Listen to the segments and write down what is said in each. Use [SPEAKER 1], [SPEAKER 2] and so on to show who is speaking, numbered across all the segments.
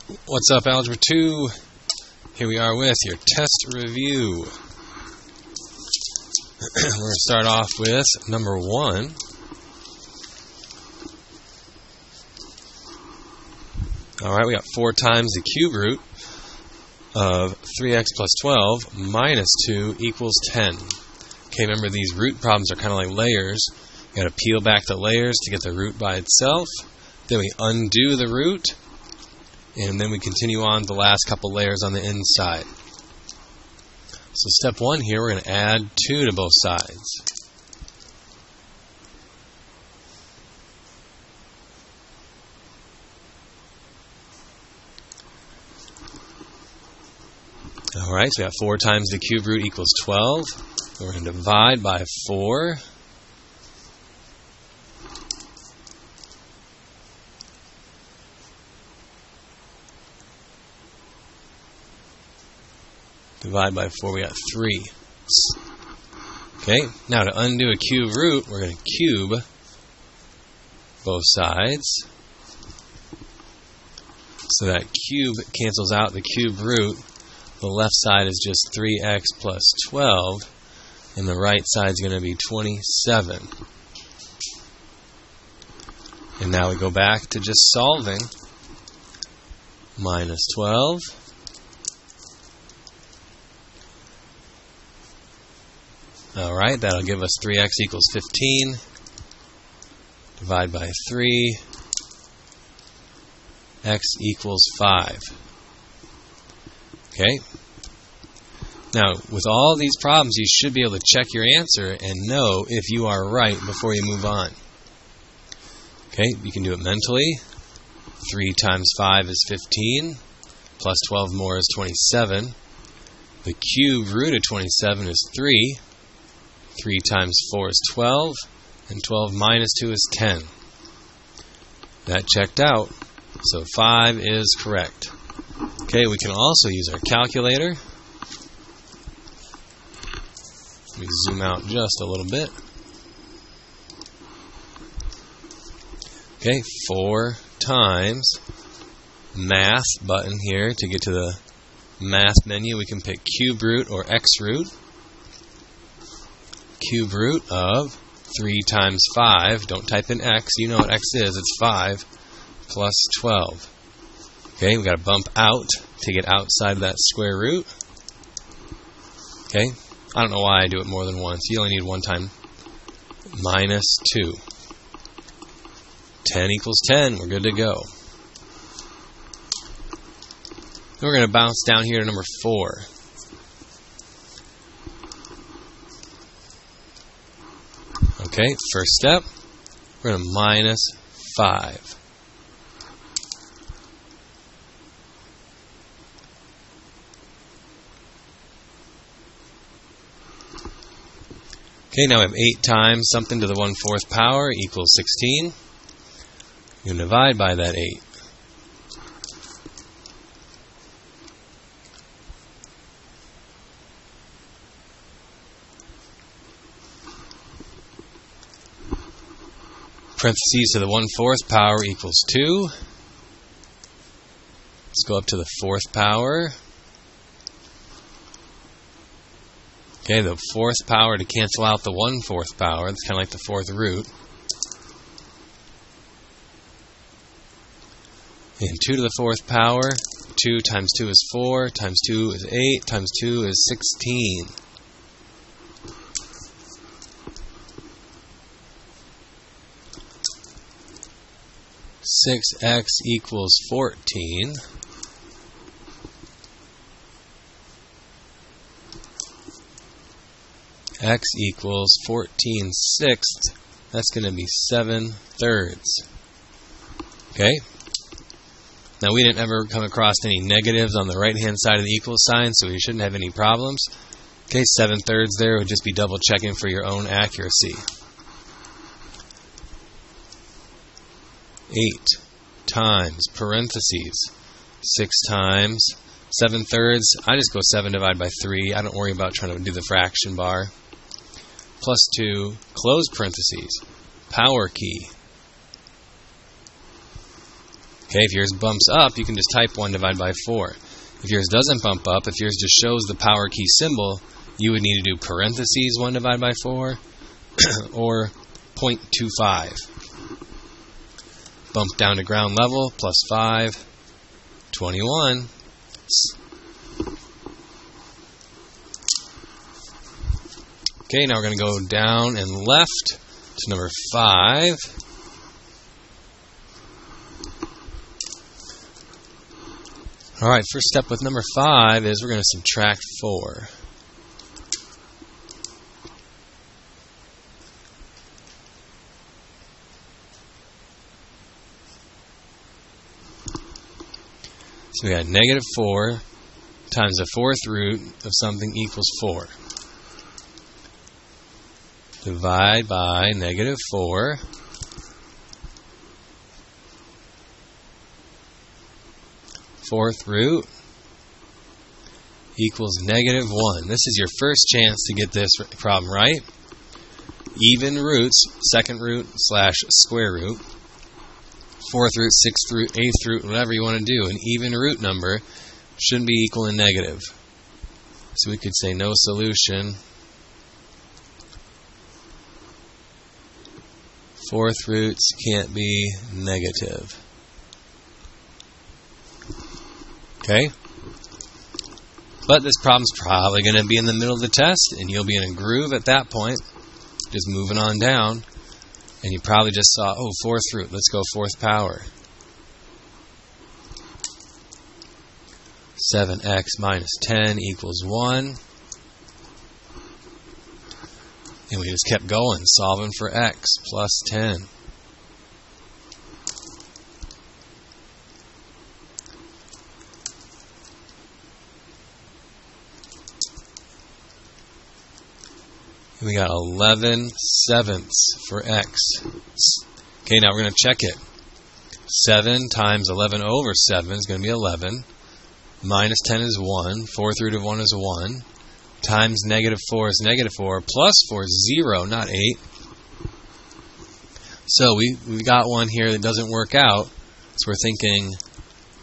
[SPEAKER 1] What's up, Algebra 2? Here we are with your test review. We're going to start off with number 1. Alright, we got 4 times the cube root of 3x plus 12 minus 2 equals 10. Okay, remember these root problems are kind of like layers. You got to peel back the layers to get the root by itself. Then we undo the root. And then we continue on the last couple layers on the inside. So step 1 here, we're going to add 2 to both sides. Alright, so we got 4 times the cube root equals 12. We're going to divide by 4. Divide by 4, we got 3. Okay, now to undo a cube root, we're going to cube both sides. So that cube cancels out the cube root. The left side is just 3x plus 12, and the right side is going to be 27. And now we go back to just solving. Minus 12. Alright, that'll give us 3x equals 15. Divide by 3. X equals 5. Okay. Now, with all these problems, you should be able to check your answer and know if you are right before you move on. Okay, you can do it mentally. 3 times 5 is 15. Plus 12 more is 27. The cube root of 27 is 3. 3 times 4 is 12, and 12 minus 2 is 10. That checked out, so 5 is correct. Okay, we can also use our calculator. Let me zoom out just a little bit. Okay, 4 times math button here. To get to the math menu, we can pick cube root or x root. Cube root of 3 times 5, don't type in x, you know what x is, it's 5, plus 12. Okay, we've got to bump out to get outside of that square root. Okay, I don't know why I do it more than once, you only need one time. Minus 2. 10 equals 10, we're good to go. Then we're going to bounce down here to number 4. Okay, first step, we're going to minus 5. Okay, now we have 8 times something to the 1/4 power equals 16. You can divide by that 8. Parentheses to the 1/4 power equals 2. Let's go up to the 4th power. Okay, the 4th power to cancel out the 1/4 power. That's kind of like the 4th root. And 2 to the 4th power. 2 times 2 is 4, times 2 is 8, times 2 is 16. X equals 14. X equals 14 sixths. That's going to be 7/3. Okay? Now we didn't ever come across any negatives on the right-hand side of the equal sign, so we shouldn't have any problems. Okay, 7/3 there would just be double checking for your own accuracy. 8 times, parentheses, 6 times, 7/3. I just go 7 divided by 3. I don't worry about trying to do the fraction bar. Plus 2, close parentheses, power key. Okay, if yours bumps up, you can just type 1 divided by 4. If yours doesn't bump up, if yours just shows the power key symbol, you would need to do parentheses 1 divided by 4 or 0.25. Bump down to ground level, plus 5, 21. Okay, now we're going to go down and left to number 5. Alright, first step with number 5 is we're going to subtract 4. So we got negative 4 times the 4th root of something equals 4. Divide by negative 4. Fourth root equals negative 1. This is your first chance to get this problem right. Even roots, second root slash square root, fourth root, sixth root, eighth root, whatever you want to do, an even root number shouldn't be equal to negative. So we could say no solution. Fourth roots can't be negative. Okay? But this problem's probably going to be in the middle of the test, and you'll be in a groove at that point, just moving on down. And you probably just saw, oh, fourth root, let's go fourth power. 7x minus 10 equals 1. And we just kept going, solving for x plus 10. And we got 11 sevenths for x. Okay, now we're going to check it. 7 times 11 over 7 is going to be 11. Minus 10 is 1. Fourth root of 1 is 1. Times negative 4 is negative 4. Plus 4 is 0, not 8. So we've got one here that doesn't work out. So we're thinking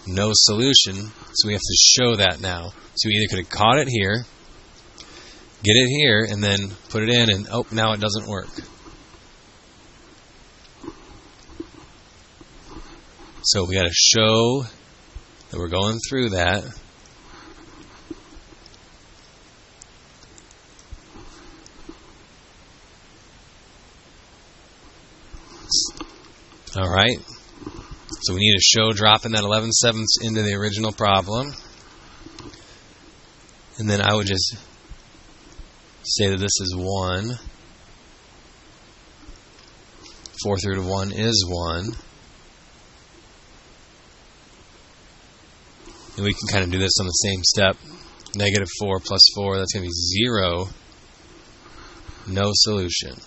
[SPEAKER 1] no solution. So we have to show that now. So we either could have caught it here, get it here, and then put it in, and oh, now it doesn't work. So we got to show that we're going through that. Alright, so we need to show dropping that 11 sevenths into the original problem. And then I would just say that this is 1. Fourth root of 1 is 1. And we can kind of do this on the same step. Negative 4 plus 4, that's going to be 0. No solution.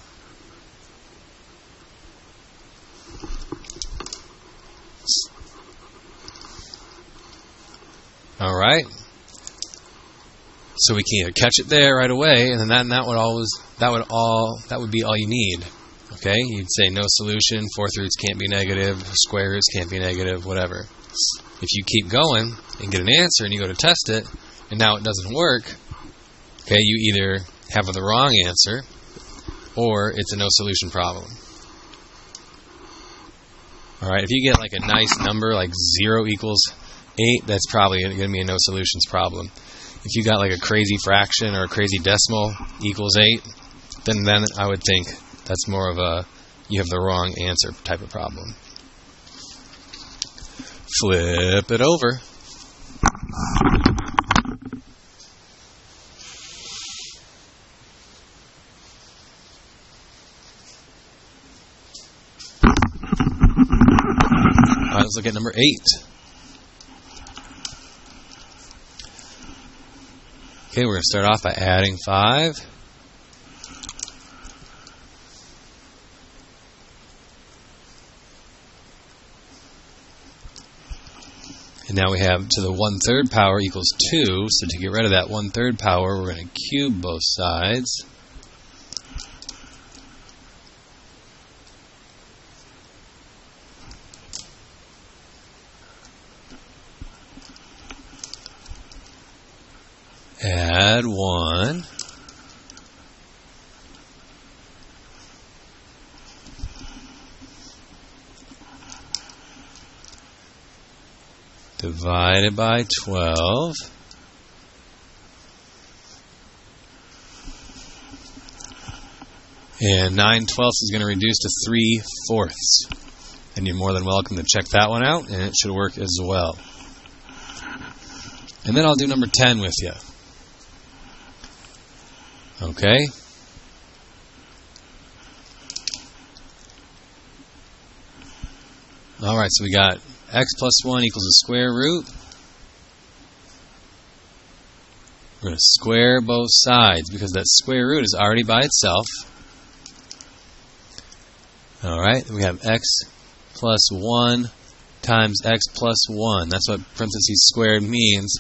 [SPEAKER 1] Alright. So we can either catch it there right away, and then that would be all you need. Okay? You'd say no solution, fourth roots can't be negative, square roots can't be negative, whatever. If you keep going and get an answer and you go to test it, and now it doesn't work, okay, you either have the wrong answer or it's a no solution problem. Alright, if you get like a nice number like 0 equals 8, that's probably going to be a no solutions problem. If you got like a crazy fraction or a crazy decimal equals 8, then I would think that's more of a you have the wrong answer type of problem. Flip it over. Alright, let's look at number 8. Okay, we're going to start off by adding 5. And now we have to the 1/3 power equals 2. So to get rid of that 1/3 power, we're going to cube both sides. add 1. Divided by 12. And 9/12 is going to reduce to 3/4. And you're more than welcome to check that one out, and it should work as well. And then I'll do number 10 with you. Okay? Alright, so we got x plus 1 equals a square root. We're going to square both sides because that square root is already by itself. Alright, we have x plus 1 times x plus 1. That's what parentheses squared means.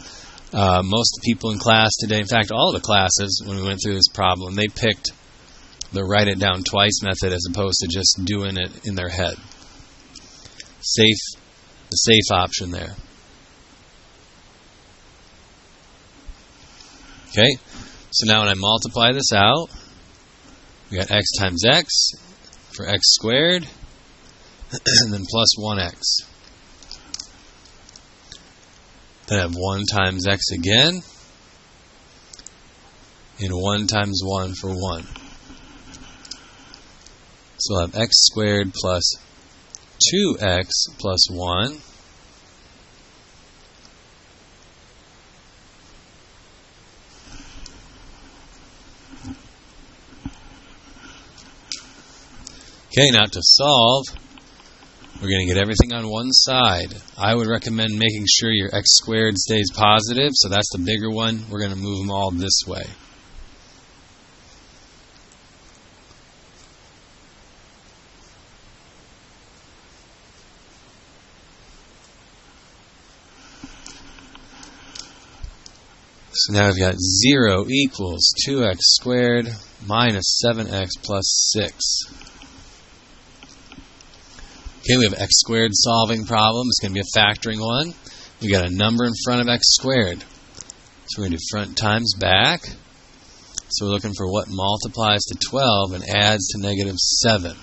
[SPEAKER 1] Most people in class today, in fact all the classes when we went through this problem, they picked the write it down twice method as opposed to just doing it in their head. The safe option there. Okay, so now when I multiply this out, we got x times x for x squared, and then plus 1x. Then I have 1 times x again, and 1 times 1 for 1. So I'll have x squared plus 2x plus 1. Okay, now to solve, we're going to get everything on one side. I would recommend making sure your x squared stays positive, so that's the bigger one. We're going to move them all this way. So now we've got 0 equals 2x squared minus 7x plus 6. Okay, we have x squared solving problem. It's going to be a factoring one. We got a number in front of x squared. So we're going to do front times back. So we're looking for what multiplies to 12 and adds to negative 7.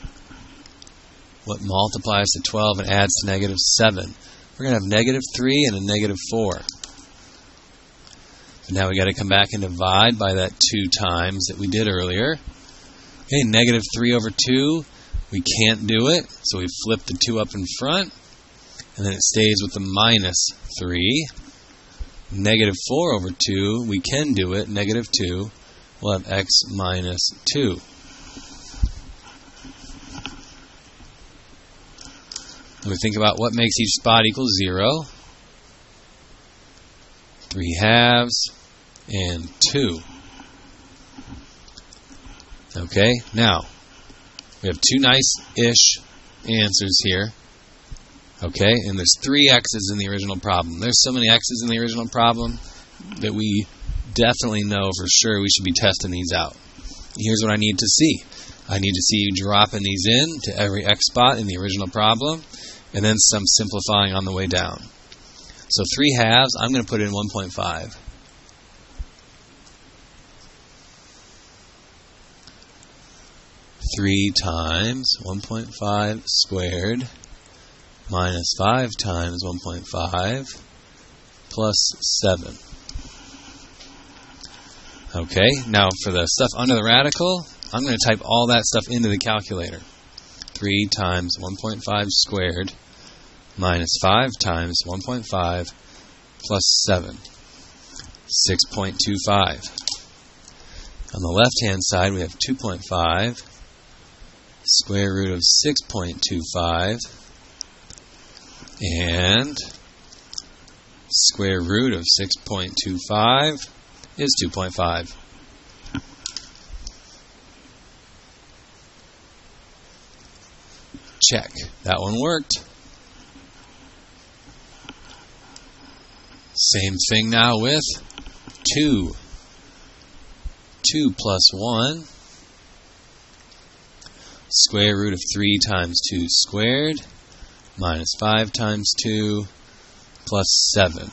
[SPEAKER 1] What multiplies to 12 and adds to negative 7? We're going to have negative 3 and a negative 4. So now we got to come back and divide by that 2 times that we did earlier. Okay, negative 3 over 2. We can't do it, so we flip the 2 up in front, and then it stays with the minus 3. Negative 4 over 2, we can do it, negative 2. We'll have x minus 2. When we think about what makes each spot equal 0, 3 halves, and 2. Okay, now, we have 2 nice-ish answers here. Okay, and there's 3 x's in the original problem. There's so many x's in the original problem that we definitely know for sure we should be testing these out. Here's what I need to see. I need to see you dropping these in to every x spot in the original problem, and then some simplifying on the way down. So 3 halves, I'm going to put in 1.5. Three times 1.5 squared minus 5 times 1.5 plus 7. Okay, now for the stuff under the radical, I'm going to type all that stuff into the calculator. 3 times 1.5 squared minus 5 times 1.5 plus 7. 6.25. On the left-hand side, we have 2.5 square root of 6.25 and square root of 6.25 is 2.5. Check. That one worked. Same thing now with 2. 2 plus 1. Square root of 3 times 2 squared minus 5 times 2 plus 7.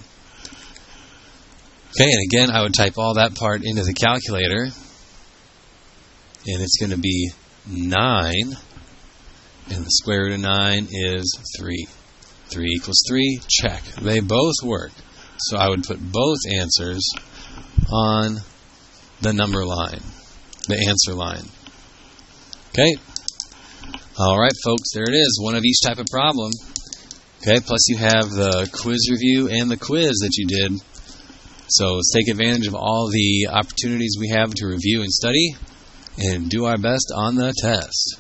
[SPEAKER 1] Okay, and again, I would type all that part into the calculator, and it's going to be 9, and the square root of 9 is 3. 3 equals 3, check. They both work. So I would put both answers on the number line, the answer line. Okay? Alright, folks, there it is, one of each type of problem. Okay, plus you have the quiz review and the quiz that you did. So let's take advantage of all the opportunities we have to review and study and do our best on the test.